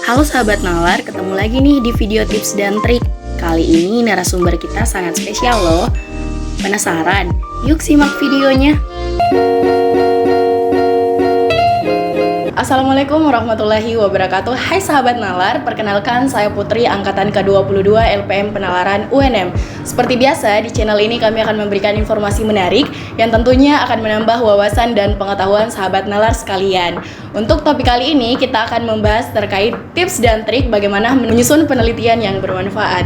Halo sahabat nalar, ketemu lagi nih di video tips dan trik. Kali ini narasumber kita sangat spesial loh. Penasaran? Yuk simak videonya. Assalamualaikum warahmatullahi wabarakatuh. Hai sahabat nalar, perkenalkan saya Putri angkatan ke-22 LPM Penalaran UNM. Seperti biasa, di channel ini kami akan memberikan informasi menarik yang tentunya akan menambah wawasan dan pengetahuan sahabat nalar sekalian. Untuk topik kali ini kita akan membahas terkait tips dan trik bagaimana menyusun penelitian yang bermanfaat.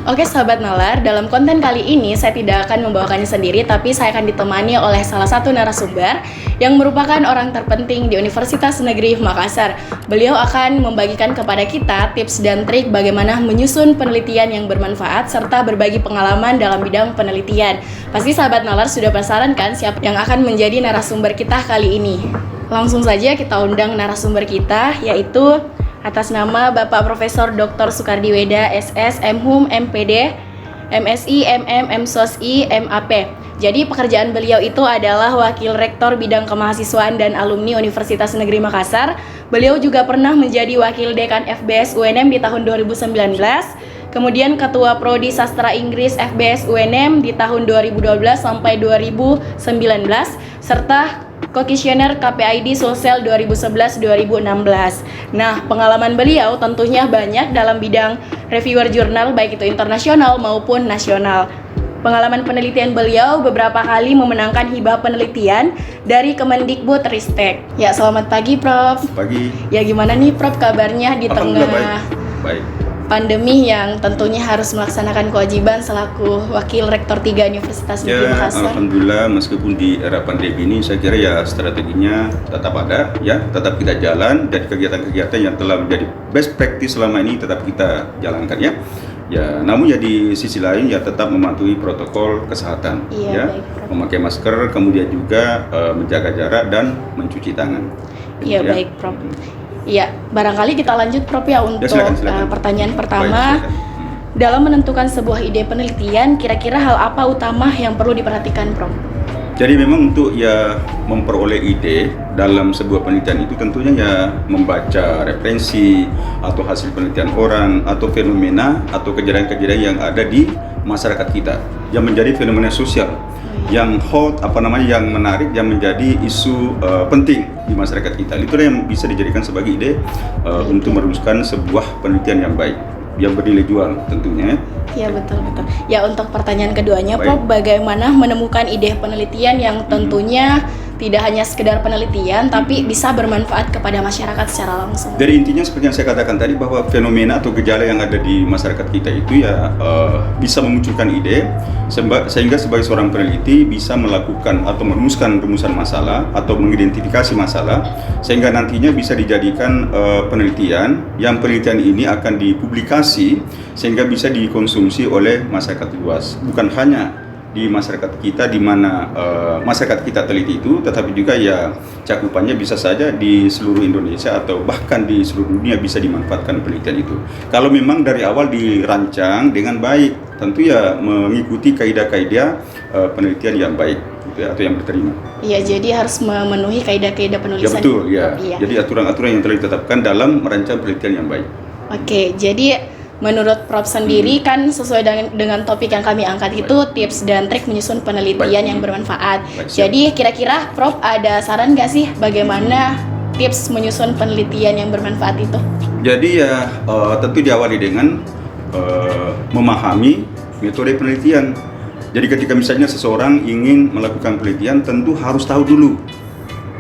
Oke sahabat nalar, dalam konten kali ini saya tidak akan membawakannya sendiri, tapi saya akan ditemani oleh salah satu narasumber yang merupakan orang terpenting di Universitas Negeri Makassar. Beliau akan membagikan kepada kita tips dan trik bagaimana menyusun penelitian yang bermanfaat serta berbagi pengalaman dalam bidang penelitian. Pasti sahabat nalar sudah penasaran kan siapa yang akan menjadi narasumber kita kali ini? Langsung saja kita undang narasumber kita, yaitu atas nama Bapak Profesor Dr. Sukardi Weda, SS, MHum, MPD, MSI, MM, MSosi, MAP. Jadi pekerjaan beliau itu adalah Wakil Rektor Bidang Kemahasiswaan dan Alumni Universitas Negeri Makassar. Beliau juga pernah menjadi Wakil Dekan FBS UNM di tahun 2019, kemudian Ketua Prodi Sastra Inggris FBS UNM di tahun 2012 sampai 2019, serta Komisioner KPID Sulsel 2011-2016. Nah, pengalaman beliau tentunya banyak dalam bidang reviewer jurnal baik itu internasional maupun nasional. Pengalaman penelitian beliau beberapa kali memenangkan hibah penelitian dari Kemendikbudristek. Ya, selamat pagi Prof. Pagi. Ya, gimana nih Prof kabarnya di tengah baik. Pandemi yang tentunya harus melaksanakan kewajiban selaku Wakil Rektor 3 Universitas Negeri Makassar? Alhamdulillah, meskipun di era pandemi ini saya kira ya strateginya tetap ada, ya tetap kita jalan, dan kegiatan-kegiatan yang telah menjadi best practice selama ini tetap kita jalankan ya. Ya, namun ya di sisi lain ya tetap mematuhi protokol kesehatan, ya, memakai masker, kemudian juga menjaga jarak dan mencuci tangan. Iya, baik Prof. Ya, barangkali kita lanjut Prof ya untuk silakan. Pertanyaan pertama. Baik, dalam menentukan sebuah ide penelitian, kira-kira hal apa utama yang perlu diperhatikan Prof? Jadi memang untuk ya memperoleh ide dalam sebuah penelitian itu tentunya ya membaca referensi atau hasil penelitian orang atau fenomena atau kejadian-kejadian yang ada di masyarakat kita yang menjadi fenomena sosial yang hot, yang menarik, yang menjadi isu penting di masyarakat kita. Itu yang bisa dijadikan sebagai ide untuk merumuskan sebuah penelitian yang baik, yang bernilai jual tentunya. Ya, betul. Ya, untuk pertanyaan keduanya Prof, bagaimana menemukan ide penelitian yang tentunya tidak hanya sekedar penelitian tapi bisa bermanfaat kepada masyarakat secara langsung? Jadi intinya seperti yang saya katakan tadi, bahwa fenomena atau gejala yang ada di masyarakat kita itu ya bisa memunculkan ide sehingga sebagai seorang peneliti bisa melakukan atau merumuskan rumusan masalah atau mengidentifikasi masalah sehingga nantinya bisa dijadikan penelitian yang penelitian ini akan dipublikasi sehingga bisa dikonsumsi oleh masyarakat luas, bukan hanya di masyarakat kita di mana masyarakat kita teliti itu, tetapi juga ya cakupannya bisa saja di seluruh Indonesia atau bahkan di seluruh dunia bisa dimanfaatkan penelitian itu. Kalau memang dari awal dirancang dengan baik, tentu ya mengikuti kaidah-kaidah penelitian yang baik gitu ya, atau yang diterima. Iya, jadi harus memenuhi kaidah-kaidah penulisan. Ya betul, ya. Iya. Jadi aturan-aturan yang telah ditetapkan dalam merancang penelitian yang baik. Oke, jadi menurut Prof sendiri kan sesuai dengan topik yang kami angkat itu tips dan trik menyusun penelitian yang bermanfaat. Jadi kira-kira Prof ada saran nggak sih bagaimana tips menyusun penelitian yang bermanfaat itu? Jadi ya tentu diawali dengan memahami metode penelitian. Jadi ketika misalnya seseorang ingin melakukan penelitian, tentu harus tahu dulu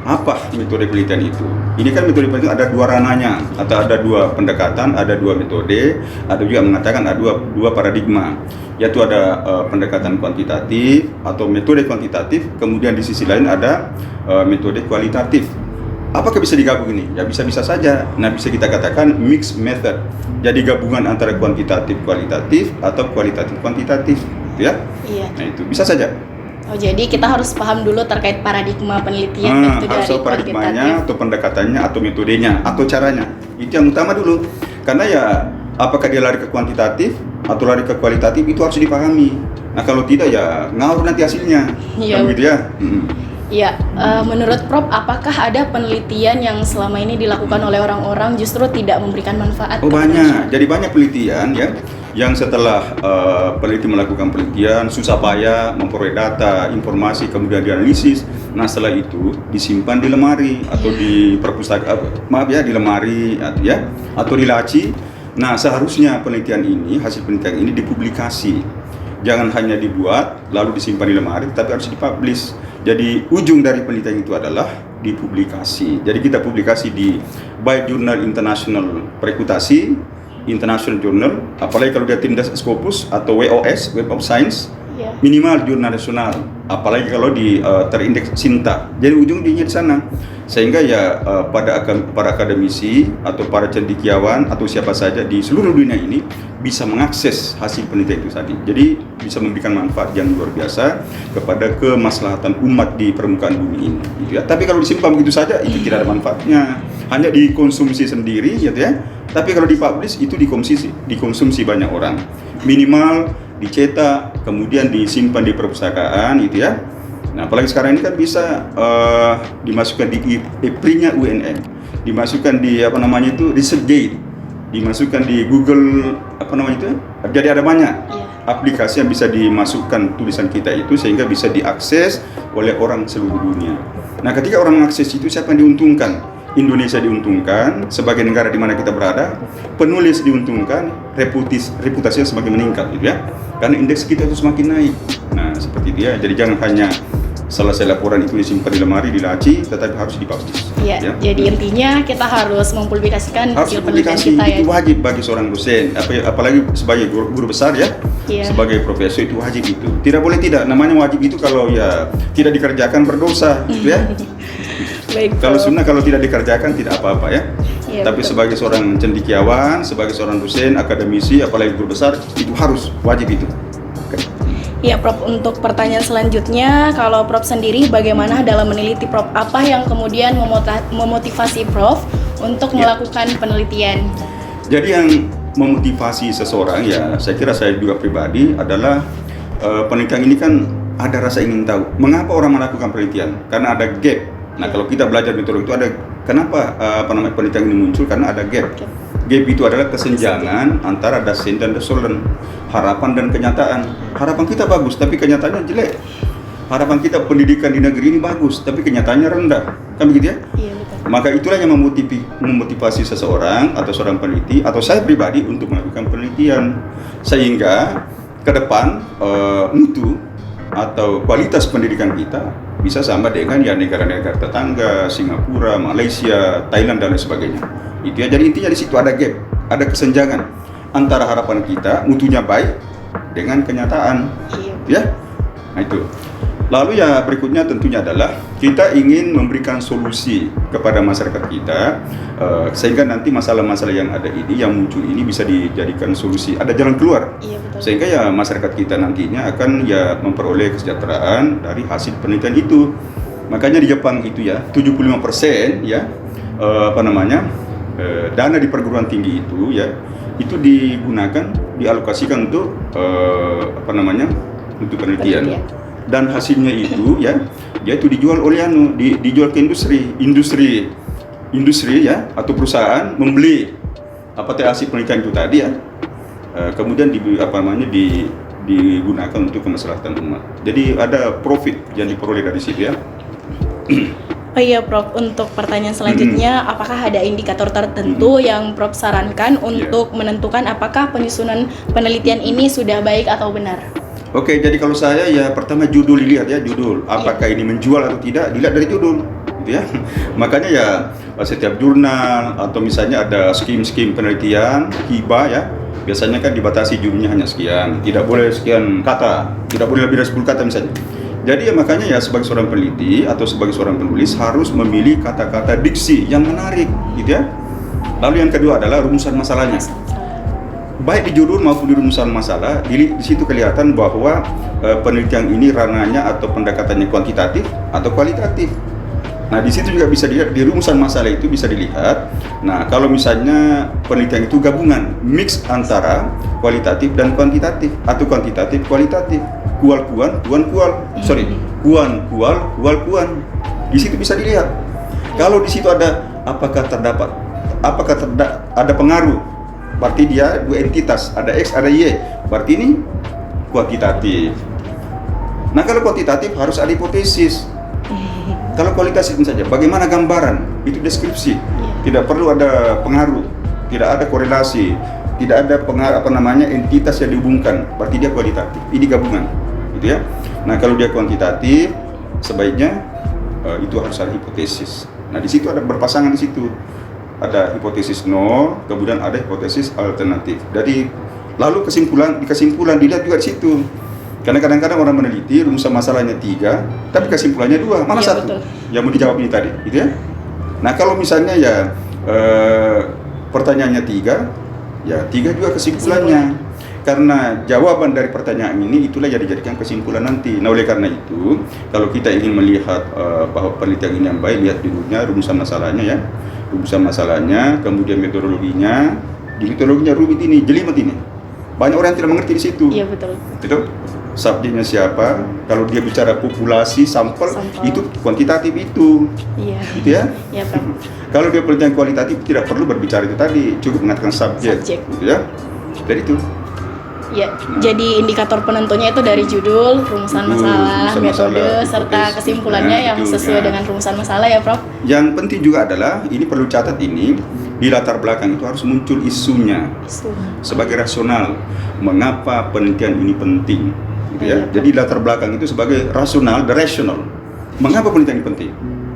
apa metode penelitian itu. Ini kan metode penelitian ada dua ranahnya, atau ada dua pendekatan, ada dua metode, ada juga mengatakan ada dua paradigma, yaitu ada pendekatan kuantitatif atau metode kuantitatif, kemudian di sisi lain ada metode kualitatif. Apakah bisa digabung ini? Ya bisa-bisa saja. Nah, bisa kita katakan mixed method. Jadi gabungan antara kuantitatif kualitatif atau kualitatif kuantitatif, ya? Iya. Nah, itu bisa saja. Oh, jadi kita harus paham dulu terkait paradigma penelitian itu dari paradigmanya atau pendekatannya atau metodenya atau caranya. Itu yang utama dulu. Karena ya apakah dia lari ke kuantitatif atau lari ke kualitatif itu harus dipahami. Nah, kalau tidak ya ngawur nanti hasilnya. Iya. Begitu ya. Ya, menurut Prof, apakah ada penelitian yang selama ini dilakukan oleh orang-orang justru tidak memberikan manfaat? Oh banyak, jadi banyak penelitian ya, yang setelah peneliti melakukan penelitian, susah payah memperoleh data, informasi, kemudian dianalisis. Nah setelah itu disimpan di lemari atau di perpustakaan, di lemari ya, atau di laci. Nah seharusnya penelitian ini, hasil penelitian ini dipublikasi. Jangan hanya dibuat lalu disimpan di lemari, tapi harus dipublish. Jadi ujung dari penelitian itu adalah dipublikasi. Jadi kita publikasi di baik jurnal internasional perikutasi, international journal, apalagi kalau dia tindas Scopus atau WOS, Web of Science, minimal jurnal nasional, apalagi kalau di terindeks Sinta. Jadi ujungnya di sana. Sehingga ya para akademisi atau para cendekiawan atau siapa saja di seluruh dunia ini bisa mengakses hasil penelitian itu tadi. Jadi bisa memberikan manfaat yang luar biasa kepada kemaslahatan umat di permukaan bumi ini, gitu ya. Tapi kalau disimpan begitu saja itu tidak ada manfaatnya, hanya dikonsumsi sendiri, gitu ya. Tapi kalau dipublish itu dikonsumsi banyak orang. Minimal dicetak, kemudian disimpan di perpustakaan, gitu ya. Nah, apalagi sekarang ini kan bisa dimasukkan di EPRI-nya UNM, dimasukkan di ResearchGate, dimasukkan di Google Jadi ada banyak aplikasi yang bisa dimasukkan tulisan kita itu sehingga bisa diakses oleh orang seluruh dunia. Nah, ketika orang mengakses itu, siapa yang diuntungkan? Indonesia diuntungkan sebagai negara di mana kita berada, penulis diuntungkan, reputasinya semakin meningkat, gitu ya. Karena indeks kita itu semakin naik. Nah, seperti dia. Jadi jangan hanya selesai laporan itu disimpan di lemari, di laci, tetapi harus dipublish. Ya. Jadi intinya kita harus mempublikasikan hasil penelitian kita ya. Itu wajib bagi seorang dosen, apalagi sebagai guru besar ya, sebagai profesor itu wajib itu. Tidak boleh tidak, namanya wajib itu kalau ya tidak dikerjakan berdosa, gitu ya. Baik, kalau tidak dikerjakan tidak apa-apa ya. Tapi betul. Sebagai seorang cendekiawan, sebagai seorang dosen, akademisi, apalagi guru besar, itu harus wajib itu. Ya, Prof, untuk pertanyaan selanjutnya, kalau Prof sendiri bagaimana dalam meneliti, Prof? Apa yang kemudian memotivasi Prof untuk melakukan penelitian? Jadi yang memotivasi seseorang ya, saya kira saya juga pribadi adalah penelitian ini kan ada rasa ingin tahu. Mengapa orang melakukan penelitian? Karena ada gap. Nah, kalau kita belajar metode itu ada kenapa penelitian ini muncul? Karena ada gap. Gap itu adalah kesenjangan antara dasen dan desolen, harapan dan kenyataan. Harapan kita bagus, tapi kenyataannya jelek. Harapan kita pendidikan di negeri ini bagus, tapi kenyataannya rendah. Kan begitu ya? Iya, betul. Maka itulah yang memotivasi seseorang atau seorang peneliti atau saya pribadi untuk melakukan penelitian. Sehingga ke depan mutu atau kualitas pendidikan kita bisa sama dengan ya negara-negara tetangga, Singapura, Malaysia, Thailand dan lain sebagainya. Itu ya. Jadi intinya di situ ada gap, ada kesenjangan antara harapan kita mutunya baik dengan kenyataan. Ya. Nah itu. Lalu ya berikutnya tentunya adalah kita ingin memberikan solusi kepada masyarakat kita sehingga nanti masalah-masalah yang ada ini yang muncul ini bisa dijadikan solusi, ada jalan keluar. Iya, betul. Sehingga ya masyarakat kita nantinya akan ya memperoleh kesejahteraan dari hasil penelitian itu. Makanya di Jepang itu ya 75% ya dana di perguruan tinggi itu ya itu digunakan dialokasikan untuk untuk penelitian. Dan hasilnya itu ya dia itu dijual oleh dijual ke industri ya atau perusahaan membeli hasil penelitian itu tadi ya kemudian digunakan untuk kemaslahatan umat. Jadi ada profit yang diperoleh dari situ ya. Oh iya, Prof, untuk pertanyaan selanjutnya, apakah ada indikator tertentu yang Prof sarankan untuk menentukan apakah penyusunan penelitian ini sudah baik atau benar? Oke, jadi kalau saya ya pertama judul dilihat ya, judul. Apakah ini menjual atau tidak, dilihat dari judul, gitu ya. Makanya ya setiap jurnal atau misalnya ada skim penelitian, hibah ya, biasanya kan dibatasi judulnya hanya sekian, tidak boleh sekian kata, tidak boleh lebih dari 10 kata misalnya. Jadi ya makanya ya sebagai seorang peneliti atau sebagai seorang penulis harus memilih kata-kata diksi yang menarik, gitu ya. Lalu yang kedua adalah rumusan masalahnya. Baik di judul maupun di rumusan masalah, di situ kelihatan bahwa penelitian ini ranahnya atau pendekatannya kuantitatif atau kualitatif. Nah, di situ juga bisa dilihat di rumusan masalah itu bisa dilihat. Nah, kalau misalnya penelitian itu gabungan, mix antara kualitatif dan kuantitatif atau kuantitatif kualitatif. kual, kual. Di situ bisa dilihat. Kalau di situ ada apakah ada pengaruh, berarti dia dua entitas, ada X, ada Y, berarti ini kuantitatif. Nah kalau kuantitatif harus ada hipotesis. Kalau kualitatif saja, bagaimana gambaran? Itu deskripsi. Tidak perlu ada pengaruh, tidak ada korelasi, tidak ada entitas yang dihubungkan. Berarti dia kualitatif. Ini gabungan, gitu ya. Nah kalau dia kuantitatif, sebaiknya itu harus ada hipotesis. Nah di situ ada berpasangan di situ. Ada hipotesis nol, kemudian ada hipotesis alternatif. Jadi lalu kesimpulan dilihat juga di situ. Karena kadang-kadang orang meneliti rumusan masalahnya 3, tapi kesimpulannya 2. Mana satu? Betul. Yang mau dijawab ini tadi, gitu ya. Nah kalau misalnya ya pertanyaannya 3, ya 3 juga kesimpulannya. Karena jawaban dari pertanyaan ini itulah yang dijadikan kesimpulan nanti. Nah oleh karena itu, kalau kita ingin melihat bahwa penelitian ini yang baik, lihat dulunya rumusan masalahnya ya. Rumusan masalahnya, kemudian metodologinya. Di metodologinya rumit ini, jelimet ini. Banyak orang yang tidak mengerti di situ. Iya betul. Betul? Subjeknya siapa? Kalau dia bicara populasi, sampel. Itu kuantitatif itu. Iya. Gitu ya? Iya, Prof. Kalau dia penelitian kualitatif tidak perlu berbicara itu tadi, cukup mengatakan subjek. Gitu ya. Jadi itu. Ya, jadi indikator penentunya itu dari judul, rumusan masalah, metode, serta kesimpulannya yang sesuai dengan rumusan masalah ya, Prof. Yang penting juga adalah, ini perlu catat ini, di latar belakang itu harus muncul isunya sebagai rasional. Mengapa penelitian ini penting? Gitu ya. Jadi latar belakang itu sebagai rasional, the rational. Mengapa penelitian ini penting?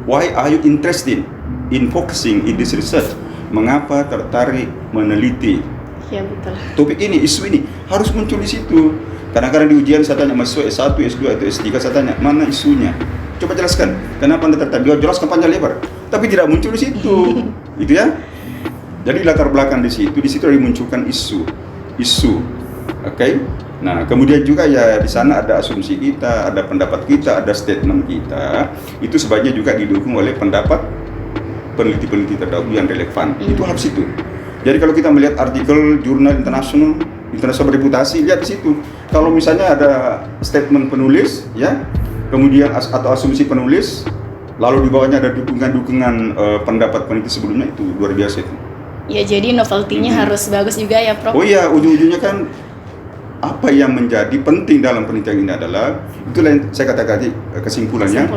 Why are you interested in focusing in this research? Mengapa tertarik meneliti? Ya betul. Topik ini, isu ini harus muncul di situ. Kadang-kadang di ujian saya tanya mahasiswa S1, S2 atau S3, saya tanya mana isunya. Coba jelaskan. Kenapa Anda tertarik? Dia jelaskan panjang lebar, tapi tidak muncul di situ. Gitu ya. Jadi latar belakang di situ dimunculkan isu. Oke. Nah, kemudian juga ya di sana ada asumsi kita, ada pendapat kita, ada statement kita. Itu sebaiknya juga didukung oleh pendapat peneliti-peneliti terdahulu yang relevan. Itu harus itu. Jadi kalau kita melihat artikel jurnal internasional bereputasi, lihat di situ. Kalau misalnya ada statement penulis, ya, kemudian atau asumsi penulis, lalu di bawahnya ada dukungan pendapat peneliti sebelumnya, itu luar biasa itu. Ya, jadi novelty-nya harus bagus juga ya, Prof. Oh iya, ujung-ujungnya kan apa yang menjadi penting dalam penelitian ini adalah, itulah yang saya katakan tadi kesimpulannya.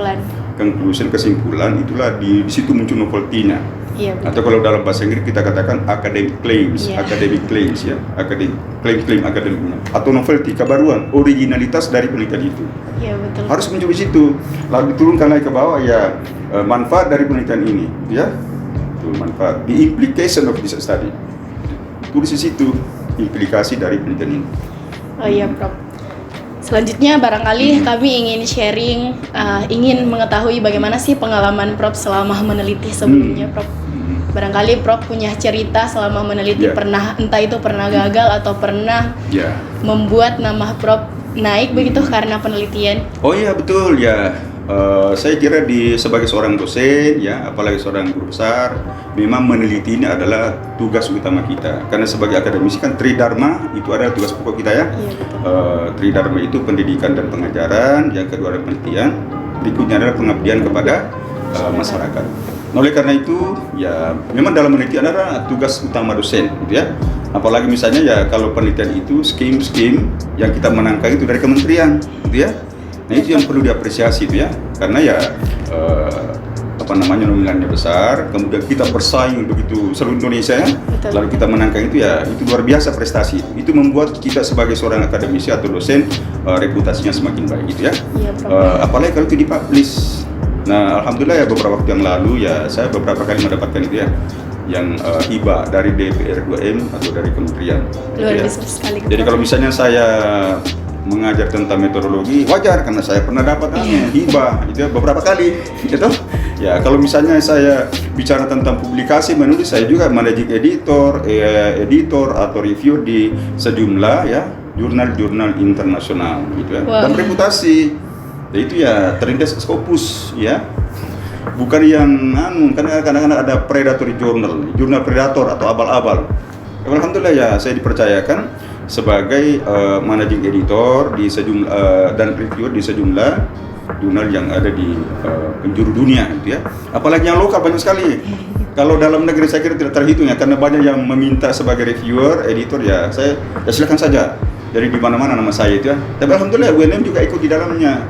Kesimpulan itulah di situ muncul novelty-nya. Iya, atau kalau dalam bahasa Inggris kita katakan academic claims ya, klaim akademiknya, atau novelty, kebaruan, originalitas dari penelitian itu. Iya, betul. Harus muncul di situ. Lalu diturunkan lagi ke bawah ya, manfaat dari penelitian ini, ya. Itu manfaat. The implication of this study. Tulis di situ implikasi dari penelitian ini. Oh iya, Prof. Selanjutnya barangkali kami ingin sharing, ingin mengetahui bagaimana sih pengalaman Prof selama meneliti sebelumnya, Prof. Barangkali Prof punya cerita selama meneliti, pernah entah itu pernah gagal atau pernah membuat nama Prof naik begitu karena penelitian. Oh iya betul ya. Saya kira sebagai seorang dosen ya, apalagi seorang guru besar, memang meneliti ini adalah tugas utama kita. Karena sebagai akademisi kan tridharma itu adalah tugas pokok kita ya. Tridharma itu pendidikan dan pengajaran, yang kedua adalah penelitian, berikutnya adalah pengabdian kepada masyarakat. Nah, oleh karena itu ya memang dalam penelitian adalah tugas utama dosen gitu ya. Apalagi misalnya ya kalau penelitian itu skim yang kita menangkan itu dari kementerian gitu ya. Nah itu yang perlu diapresiasi itu ya, karena ya nominalnya besar, kemudian kita bersaing begitu seluruh Indonesia ya. Lalu kita menangkan itu ya, itu luar biasa prestasi. Itu membuat kita sebagai seorang akademisi atau dosen reputasinya semakin baik gitu ya. Apalagi kalau itu dipublish. Nah alhamdulillah ya beberapa waktu yang lalu ya saya beberapa kali mendapatkan itu ya, yang hibah dari DPR 2M atau dari kementerian. Luar biasa sekali. Jadi kalau misalnya saya mengajar tentang metodologi wajar karena saya pernah dapat hibah itu beberapa kali gitu ya. Kalau misalnya saya bicara tentang publikasi menulis, saya juga managing editor atau review di sejumlah ya jurnal-jurnal internasional gitu ya. Dan reputasi itu ya terindes Scopus ya, bukan yang karena kadang-kadang ada predatory jurnal predator atau abal-abal. Alhamdulillah ya saya dipercayakan sebagai managing editor di sejumlah dan reviewer di sejumlah jurnal yang ada di penjuru dunia gitu ya. Apalagi yang lokal banyak sekali. Kalau dalam negeri saya kira tidak terhitung ya, karena banyak yang meminta sebagai reviewer, editor ya. Saya ya silakan saja. Dari di mana-mana nama saya itu ya. Tapi alhamdulillah UNM juga ikut di dalamnya.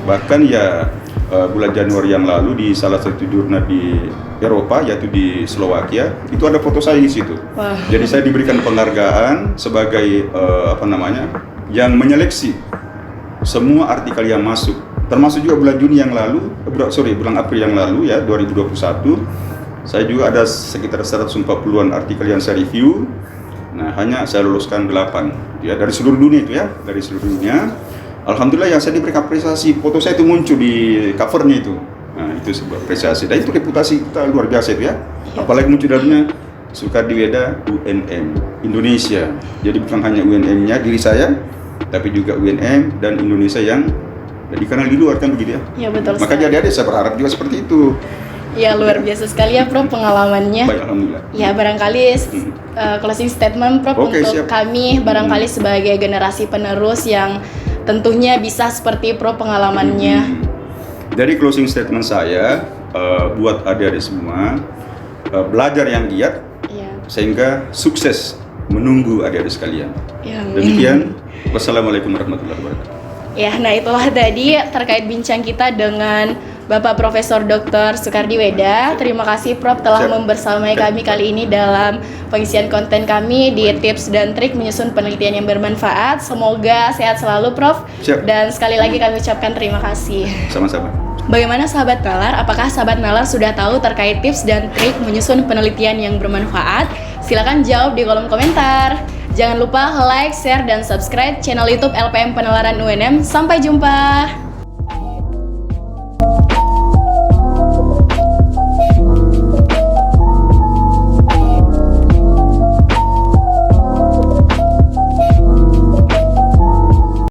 Bahkan ya bulan Januari yang lalu di salah satu jurnal di Eropa, yaitu di Slovakia, itu ada foto saya di situ. Wah. Jadi saya diberikan penghargaan sebagai yang menyeleksi semua artikel yang masuk, termasuk juga bulan Juni yang lalu, bulan April yang lalu ya 2021, saya juga ada sekitar 140-an artikel yang saya review. Nah, hanya saya luluskan 8 ya dari seluruh dunia itu ya, dari seluruh dunia. Alhamdulillah yang saya diberi apresiasi, foto saya itu muncul di covernya itu. Nah, itu sebuah apresiasi. Dan itu reputasi kita luar biasa itu ya. Apalagi muncul dalamnya Sukardiweda UNM Indonesia. Jadi bukan hanya UNM-nya diri saya, tapi juga UNM dan Indonesia yang dikenal di luar kan begitu ya. Ya betul. Makanya adik-adik saya berharap juga seperti itu. Ya luar biasa sekali ya Prof pengalamannya. Baik, alhamdulillah. Ya barangkali closing statement Prof Oke, untuk siap. kami barangkali sebagai generasi penerus yang tentunya bisa seperti Prof pengalamannya. Dari closing statement saya buat adik-adik semua, belajar yang giat Ya. sehingga sukses menunggu adik-adik sekalian. Ya, Demikian, wassalamualaikum warahmatullahi wabarakatuh. Ya, nah itulah tadi terkait bincang kita dengan Bapak Profesor Dr. Sukardiweda. Terima kasih Prof telah Siap. membersamai kami kali ini dalam pengisian konten kami di tips dan trik menyusun penelitian yang bermanfaat. Semoga sehat selalu Prof. Siap. Dan sekali lagi kami ucapkan terima kasih. Sama-sama. Bagaimana sahabat nalar? Apakah sahabat nalar sudah tahu terkait tips dan trik menyusun penelitian yang bermanfaat? Silakan jawab di kolom komentar. Jangan lupa like, share, dan subscribe channel YouTube LPM Penalaran UNM. Sampai jumpa.